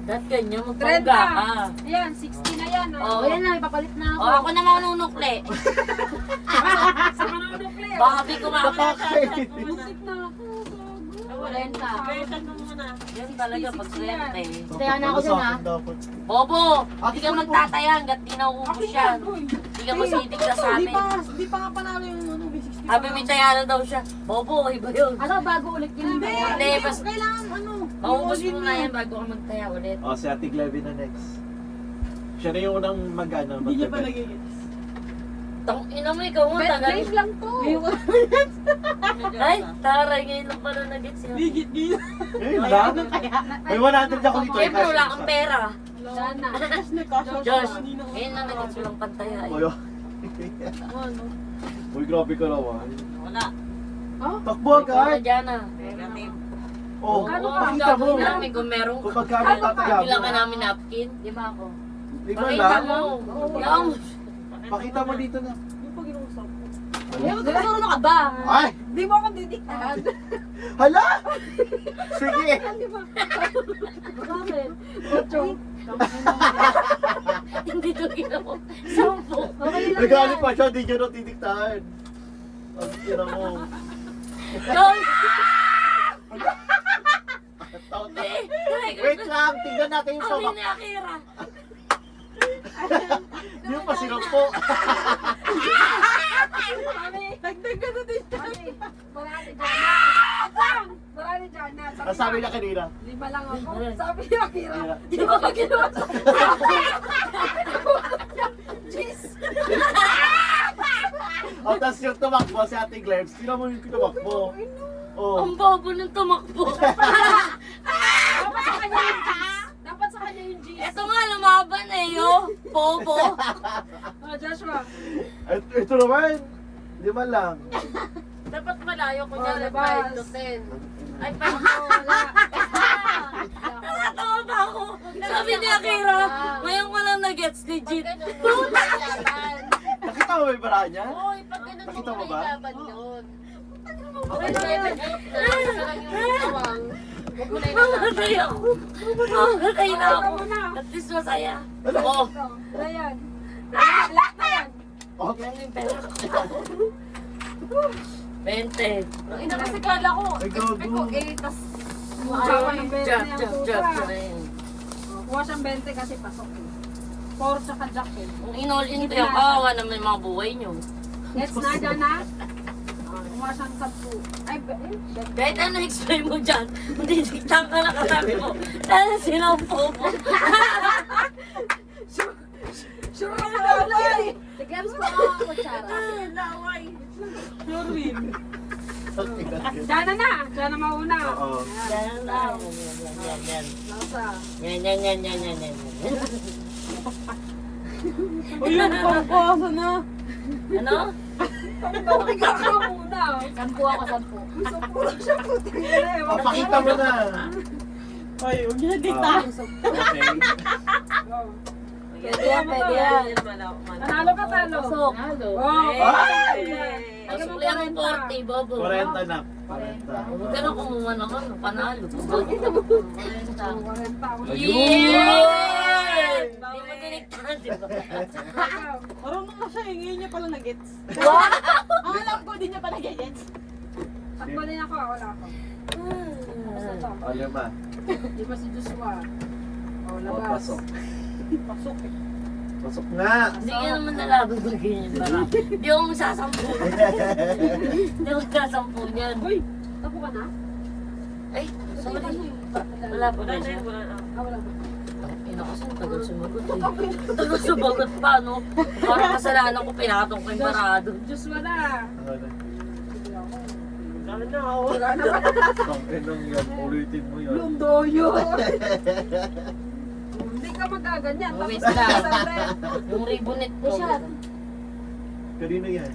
Dahil ganyan, magpangga ka. Ayan, 60 na yan. Oh. O yan na, ipapalit na ako. O, ako na manunukli. Sa manunukli. Baka di kumakita. Musik na ako. Renta. Yan talaga pag swerte. Kaya na ako dyan, ha? Bobo, hindi ka magtataya hanggat di nauubos yan. Hindi ka masitig na sa amin. Di pa nga panalo yung ano, B60. Sabi may taya na daw siya. Bobo, iba yun. Ano, bago ulit yun. Hindi, basta Kailangan ano. maubos mo na yan bago ka magtaya ulit. O, si Ate Glevy na next. Siya na yung unang mag-ano. Hindi niya pa nagigits. Tang ina mo, ikaw mo, tagal. Live lang to. Ay, taray, ngayon lang pala nag-gets yun. Gigit. Ngayon lang. May 100 ako dito. Siyempre, wala kang pera. Sana. Josh, ngayon lang nag-gets mo lang pantaya. eh. Oyo. Uy, grabe ka naman. Wala. Takbo Ikaw na agad. dyan ah. Oh, Oo, pakita mo. gagawin namin kung meron Kung magkano tataya mo. Bilang ka namin napkin. Di ba ako? Lima Pakita lang. mo. Yan. Pakita mo dito na. Yung pag inuusap ko. Marunong ka ba? Ay! Di mo ako didiktahan. Hala! Sige! Bakit? Hindi to ginawa. Sampo. Okay lang Nagalit yan. pa siya, di niya natitiktahan. Ang tira mo. Josh! Wait lang, tingnan natin yung Sabi pabak. ni Akira. Di mo pa sinampo. Dagdag ka na din. Marami dyan. Marami dyan na. Ang sabi niya kanina. 5 lang ako. Sabi niya, Kira. Di ba ka ginawa sa... Jeez. O, tapos yung tumakbo si Ate Glebs, sino mo yung tumakbo? Oh. Ang bobo ng tumakbo. Dapat sa kanya yung G's. Dapat sa kanya yung G's. Ito nga, lumaban eh, yo. Bobo. Joshua. Ito naman, 5 lang. Dapat malayo ko Oh, dyan, labas. 5 to 10. Ay, 5 Wala. Nakatawa ba ako? Sabi ni Akira, ngayon ko lang nag-gets legit. Nakita mo ba yung bara niya? Hoy, pag ganun Nakita mo ba? laban yun. Okay, 7-8 na. Isa lang yung tawang. Huwag mo na inatay ako. Nakatay na ako. At least masaya. Oo. Ryan. Lahat na yan. Okay. Yan yung pera. 20. Ang ina kasi kala ko. Ay, gago. Expect ko 8 tas kuha ng 20 Jab, yung jab, tuta. jab. Ayun. Kuha siyang 20 kasi pasok eh. 4 tsaka jack eh. Kung in-all-in ko yung kawawa naman yung mga buhay nyo. Gets na dyan na. Kuha siyang 10. Ay, Kahit ano explain mo dyan, hindi diktan ka na kasabi mo. Sana sinampo mo. sure ka na laway. Tigrams pa ako ang kutsara. Laway. Dyan na. Dyan na mauna. Oo. Yan lang. Yan, yan. Nasa. Yan, yan, yan, yan, yan, yan. Uy, yung pangkasa na. Ano? Pabiga ka muna. 10 ako, 10. Gusto ko lang siya puti. Oh, pakita mo na. Ay, huwag niya Okay. Pwede yan, pwede yan. Panalo ka, talo. Pasok. Oh, Pasok lang ang 40, bobo. 40 na. 40. Huwag ka na kumuha ng ano, panalo. 40. Yay! Hindi mo diniktahan, di ba? Marunong na siya, ngayon niya pala nag-gets. Ang alam ko, di niya pa nag-gets. Takbo din ako, wala ako. Basta to. O, 5. Di ba si Joshua? Oh, O, labas. pasok. Pasok eh. Pasok nga. Hindi ka naman nalaban pag ganyan bara. Hindi ako magsasampu. Hindi ako magsasampu niyan. Uy, tapo ka na? Ay, sorry. Wala pa ba siya? Ah, wala ba? Ina kasi ang tagal sumagot eh. Tagal sumagot pa, no? Parang kasalanan ko, pinatong ko yung parado. Joshua na. Wala na. Tangin yan. Ulitin mo yan. Lumdoyo. Hindi ka magaganyan. Wait Tapos lang. sandal. Yung ribonet ko. Shot. Kanino yan?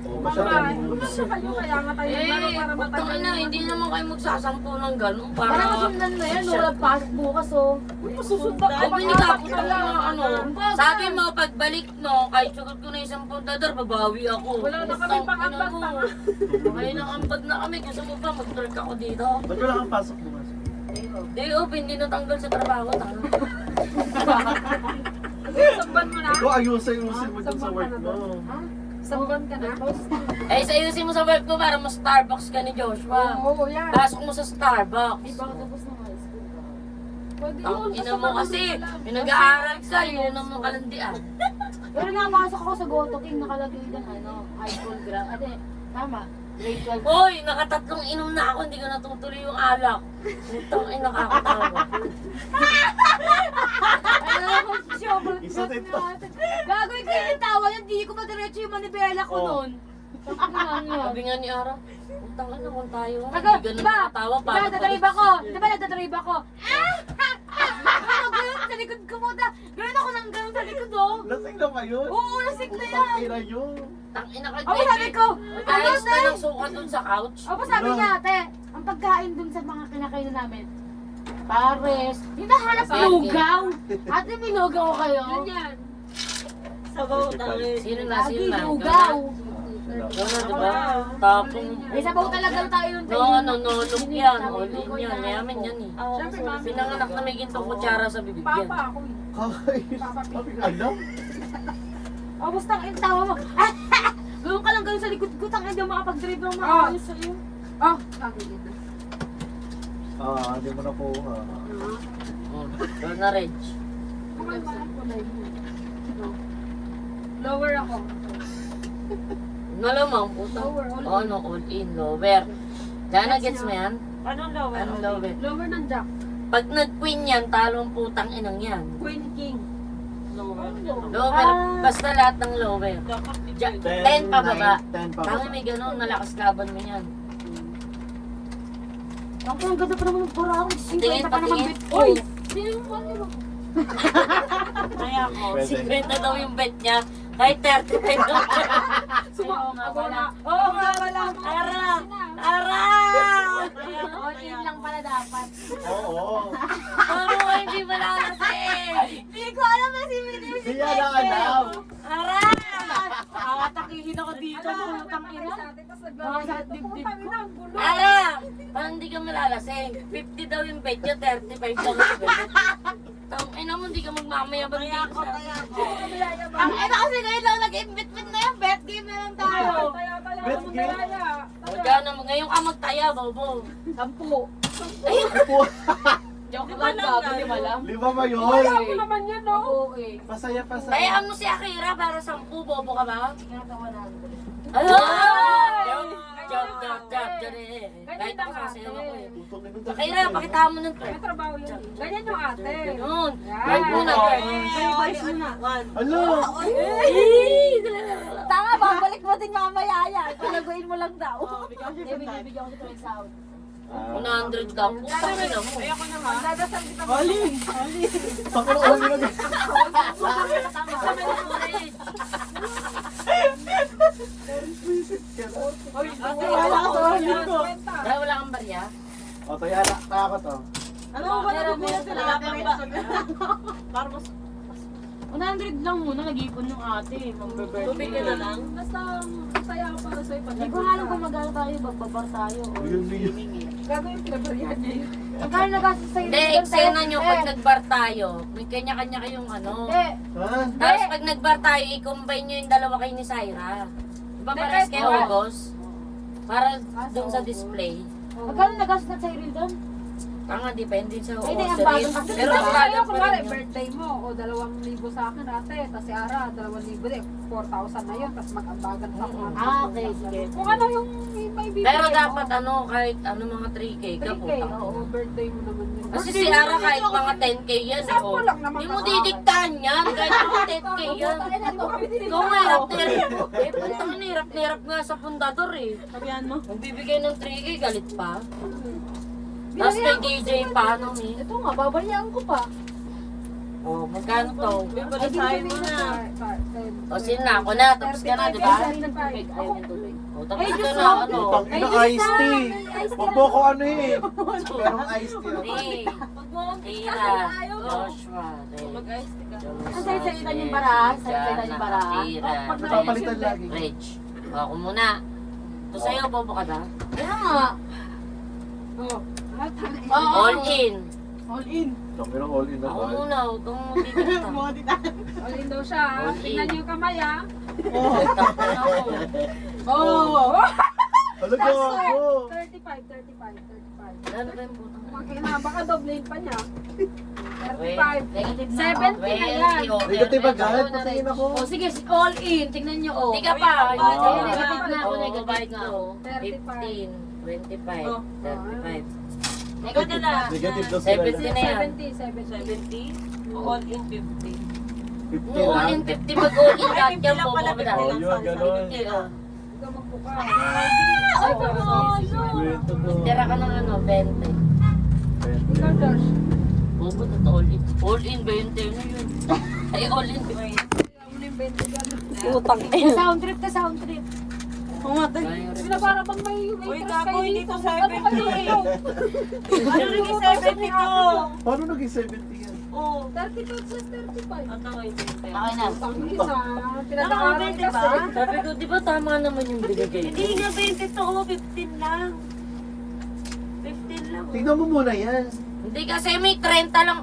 O, Mama, masyadong ano sa kayo? Kaya nga tayo Eh, para putang matagal ina, hindi naman kayo magsasampu ng gano'n. Para Para... masundan na yan, wala pasok bukas, oh. Susundan Ay, hindi ka putang ina, ano. Sabi mo, pagbalik mo, kahit sugot ko na isang pundador, babawi ako. Wala na kami Putang pang-ambag ina mo. pa. Ngayon ang ambag na kami. Gusto mo ba mag-turk ako dito? Ba't wala kang pasok bukas? Di, hindi natanggal sa trabaho. Tanga. Samban mo na? Ikaw ayusin mo dun sa work mo. Samban ka na? Eh, sayusin mo sa work mo para mas Starbucks ka ni Joshua. Oo, yan. Pasok mo sa Starbucks. Di ba ako tapos ng high school ka? Pwede Ang yun. ina mo kasi, yung nag-aaral ka, yun ang mga kalandian. Pero nakapasok ako sa Goto King, nakalagay din high school grad. Ate, tama. Grade 12. Hoy, nakatatlong inom na ako, hindi ko natutuloy yung alak. Itong ay nakakatawa. Isa din to. Gagawin ko yung tawa yan, di ko madiretso yung manibela ko Oh. nun. Ang yun. Sabi nga ni Ara, utang na kung tayo. Taga, Hindi ganun diba? nakatawa. Diba, nagdadrive ako? Diba, nagdadrive ako? Ano ganun sa likod ko mo? Ganun ako nang ganun sa likod, oh. Lasing na ba yun? Oo, lasing na yan. Tangina yun. Tangina ka, Ako sabi ko, Magkayos ka ng sukat dun sa couch. Opo, sabi niya, ate, ang pagkain dun sa mga kinakainan namin, pares, hinahanap Sige. lugaw. Ate, may lugaw kayo? Ganyan. Sino na, Lagi sino na? lugaw. Ikaw na, diba? Tapong, May sabaw talaga tayo nun. no, look yan. All in yan. Mayaman yan eh. Siyempre, mami. Pinanganak na may gintong kutsara sa bibig yan. Papa ako eh. Kakais. Sabi ko, alam? O, basta ang tawa mo. Gawin ka lang ganun sa likod ko, tangin daw makapag-drive ng mga Ah. ayos sa'yo. Oh, kakigit na. Hindi mo na po. Doon na, Reg. Kulay mo. Lower ako. Malamang, puta. Lower, all Oh, no, all in, lower. Diana, gets mo yan? Anong lower? Anong lower? Lower ng jack. Pag nag-queen yan, talong putang inang yan. Queen king. Lower, basta lahat ng lower. 10 pa baba. 10 pa Tangi baba. may ganun, nalakas laban mo yan. Ang ganda pa naman ng parang. Tingin, 50 pa naman patingin. bit ko. Sino yung ano mo? Kaya ko, Pwede. 50 daw yung bet niya. Kahit 35 daw. Ako na. Oo nga pala. Ara! Ara! All in lang pala dapat. Oo. Ano, hindi mo na kasi. Hindi ko alam na si Minnie. Hindi yan ang alam. Ara! Nakatakihin ako dito. Putang ina. Mga sakit dibdib ko. Ara! Parang hindi ka malalasing. 50 daw yung bet niya, 35 daw yung bet. Ina mo, hindi ka magmamayabang dito sa... Ang ina kasi ngayon lang nag-invite na yung bet game na lang tayo. Bet game? O, dyan naman. Ngayon ka magtaya, bobo. 10. Upo. Joke lang gago, di ba lang? 5 ba yun? Ako naman yan, no? Okay. Pasaya. Tayaan mo si Akira para 10, bobo ka ba? Tinatawa na ako. Ano? Joke. Kahit ako sasayaw ako eh. Putok na nun. Akira, pakita mo ng May twerk. trabaho yun. Ganyan yung ate. Ganun. Yan. Twerk muna, twerk. Ano? Tama, babalik mo din mamaya yan. Palaguin mo lang daw. Bibigyan ko si Tuwing Sound. 100 lang. Putang ina mo. Ayoko na nga. Dadasal kita. Alin? Pakulo na lang. Dahil wala kang barya? O, to yan. Kaya ko to. Ano ba nagugulat na natin? 100 lang muna, nag-ipon yung ate. Tubig ka na lang. Basta masaya ako para sa'yo. Hindi ko alam kung mag-ano tayo, magbabar tayo. Yun. Gagawin yung pinabarihan niya yun. Magkano nagastos sa'yo? Hindi, eksena nyo pag nag-bar tayo. May kanya-kanya kayong ano. Ha? Tapos pag nag-bar tayo, i-combine nyo yung dalawa kayo ni Syra. Diba pares kayo August? Para doon sa display. Magkano nagastos na sa'yo rin doon? Tanga, depende sa Ay, di, ang groceries. bago kasi Pero diba? ang Kaya bago pa kunwari, rin yun. birthday mo, o 2,000 sa akin ate, tapos si Ara, 2,000 din, 4,000 na yun, tapos mag-ambagan pa ako. Okay, sige. Kung ano yung may bibigay Pero mo. dapat ano, kahit ano mga 3K ka 3K, po. oo, birthday mo naman yun. Kasi si Ara kahit mga 10K yan. Sampo lang naman Hindi mo ako. didiktahan yan. Kahit mga 10K yan. Ikaw nga hirap na hirap. Eh, putang ina, hirap na hirap nga sa pundador eh. Sabihan mo? Magbibigay ng 3K, galit pa. Tapos may DJ pa, ano eh. Ito nga, babalyaan ko pa. Oh, magkano to? Bibalisahin mo na. O, sin na, ako na. Tapos ka na, di ba? Ay, ng tubig. Ayaw ng tubig. O, tapos Ay, ka Diyos na, ko. ano. Pang ina iced tea. Huwag mo ko ano eh. Merong iced tea. Ray, Tira, Joshua, Ray. Ang salit-salitan yung baraha. Salit-salitan yung baraha. Tira, Magpapalitan lagi. Reg. O, ako muna. Ito sa'yo, bobo ka ba? Kaya nga. Oh, All in. All in. Sabi ng all in na Ako ba? muna, huwag kang mabibigita. All in daw siya. All in. Tingnan niyo yung kamay ah. Tapos ako. Oh! Ano ka ako? 35. Ano ba yung butang? Makina, baka doblein pa niya. Wait, 35. negative na. 70 na yan. Negative agad, patayin ako. O sige, all in. Tingnan nyo, oh. Hindi ka pa. Negative na ako, Oo, negative bayad na na ako. 15, 25, Oh. 35. Negative na. Negative daw sila. 70 na yan. 70. All in 50. 50 All lang. in 50 mag all in lahat yan po. pala, Mga Oh, yun, gano'n. Ikaw magbuka. Ay, Kwento ko. Tira ka ng ano, 20. Ikaw, Josh. Bobo na all in. All in 20 na yun. Ay, all in 20. Ikaw mo na yung 20 dyan. Utang Sound trip ka, sound trip. Sila para bang may Uy, interest gago, kayo hindi dito. ko Ano 70. kayo? Ano naging 70 to? Paano naging 70 yan? Oo. 32 plus 35. Ang tawag yung 20. Okay na. Tangina. Pinag-aaral Diba? kasi. Sabi ko, di ba tama naman yung binigay Hindi ko? nga 20 to, 15 lang. 15 lang. Tignan mo muna yan. Hindi kasi may 30 lang.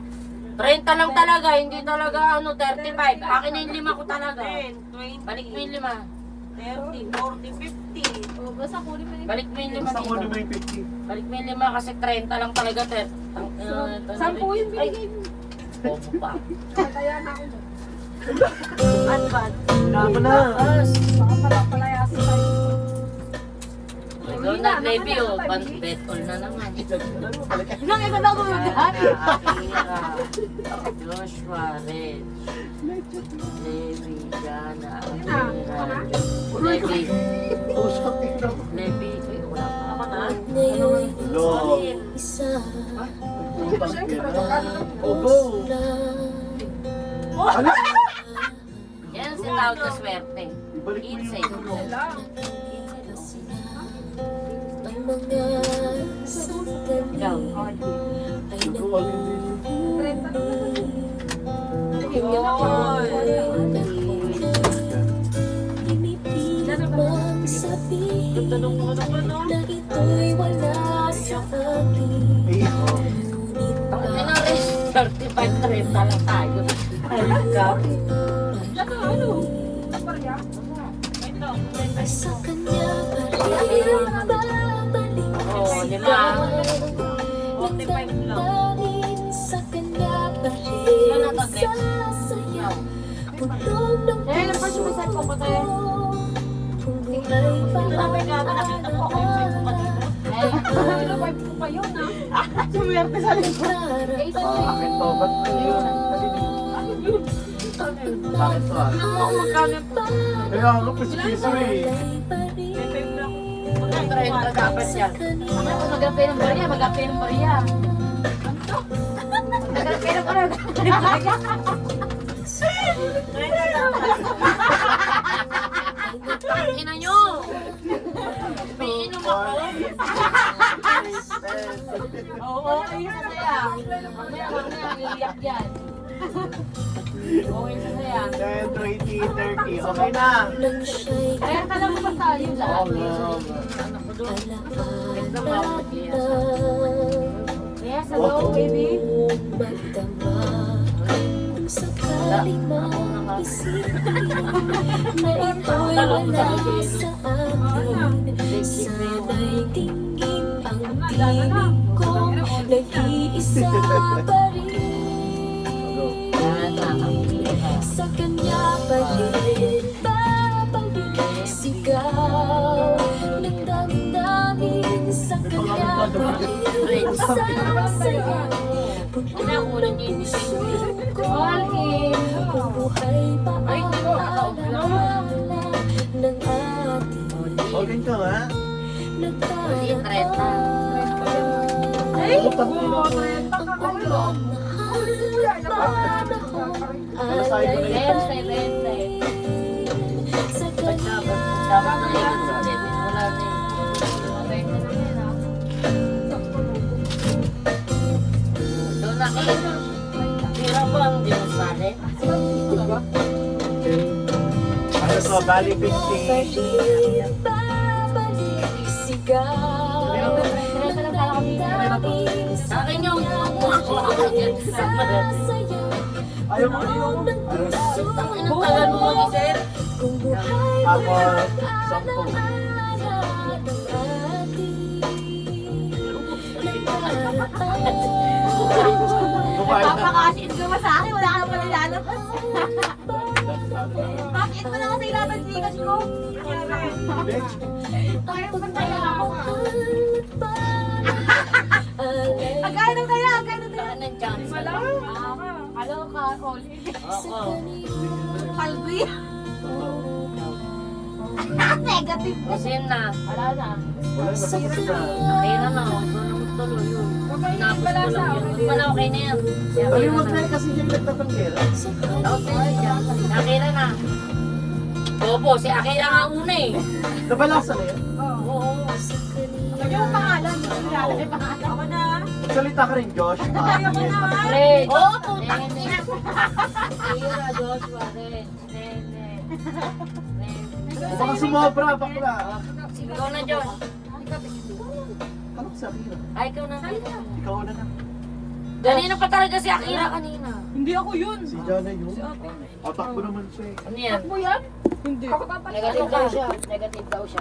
30 lang talaga, hindi talaga ano, 35. Akin na yung 5 ko talaga. 10, 20, Balik mo yung 5. 30, 40, 50. Oh, basta kunin mo yung Balik mo yung 5 Basta ko dito. naman yung 50. Balik mo yung 5 kasi 30 lang talaga, 30. 10 yung binigay mo. Bobo pa. Kaya na ako dyan. Advance. Tama na. Tapos, Baka pala palayasin tayo. ikaw na, baby, oh. Bet all na naman. Ilang ito na Ana, Akira, Joshua, Reg, Levi, Jana, Akira, Levi, Usap tignan mo. Levi, ay, wala pa ako na. Lo. Utang ka na. Obo. Ano? Yan si tawag na swerte. Ibalik mo Insane. yung ano. Wala. Ikaw. Ito, all in din. 30 na naman. Tanong mo naman, no? Eh, Ang ina rin, 35-30 lang tayo. Ay, ka. Ano, ano? Barya? Ito. Oo, 5. 45 lang. Yan ang tag-lips. Eh, napasok mo sa ko pa tayo. Ito na may gaga, nakita ko ako yung friend ko pa dito. Ano, wife ko pa yun ah. Sumerte sa likod. Akin to, ba't yun? Bakit to ah? Ano mo magkano po? Kaya ako pa si Piso eh. May 5 lang. Ang 30 dapat yan. Ako mag-apay ng bariya, mag-apay ng bariya. Mag-apay ng bariya. Ang ina nyo! May inom ako. Oo, ayun sa saya. Mamaya, iiyak yan. Okay sa saya. 10, 20, 30. Okay na. Kaya ka lang ba tayo lahat? Anak ko doon. Ganda ba ako mag-ias? Yes, hello, baby. Talong sa akin. Sa kanya pa rin babalik sigaw ng damdamin sa kanya pa rin sasaya Inakunan niyo yung disipin. all in kung buhay pa ang alaala ng ating Okay ka nga. nagdaraan Ay! Utang ka na. ang ulang mahal na panahon Ano sa'yo ko na yun? sa kanya Dapat na yun sa debit. Wala na yun. Doon na kayo. Tira ba ang dinasali? Ano to, bali 50. babalik sigaw ng damdamin Sa akin yung Ayaw mo, ayaw mo. Ang tagal mo mag-isip. Ako, 10. Kumain na. Papakasin ka ba sa akin? Wala ka naman nilalabas. Bakit mo na kasi ilalabas bigas ko? Kaya mo kaya ako. Agay na kaya, agay na kaya. Saan ang chance? Wala. Ano ka, Oli? Oo. Palbi. Negative. Kasi yun na. Wala na. Wala na, tapos na. Okay na na. Huwag na magtuloy yun. Tapos ko lang yun. Huwag pa na okay na yan. Ay, wag na kasi yung nagtatanggera. Okay na na. Opo, si Akira nga una eh. Nabalasan na yan. Oo. Ano yung pangalan? Ilalagay pangalan. Ako na. Salita ka rin, Josh. Red. Oo, puta. Akira, Joshua, Red. Red. Baka sumobra, bakla. Ikaw na, Josh. Ano sa Akira? Ay, ikaw na. Ikaw na na. Kanina pa talaga si Akira kanina. Hindi ako yun. Si Jana yun. Atak ko naman siya eh. Ano yan? Mo yan? Hindi. Negative daw siya. Negative daw siya.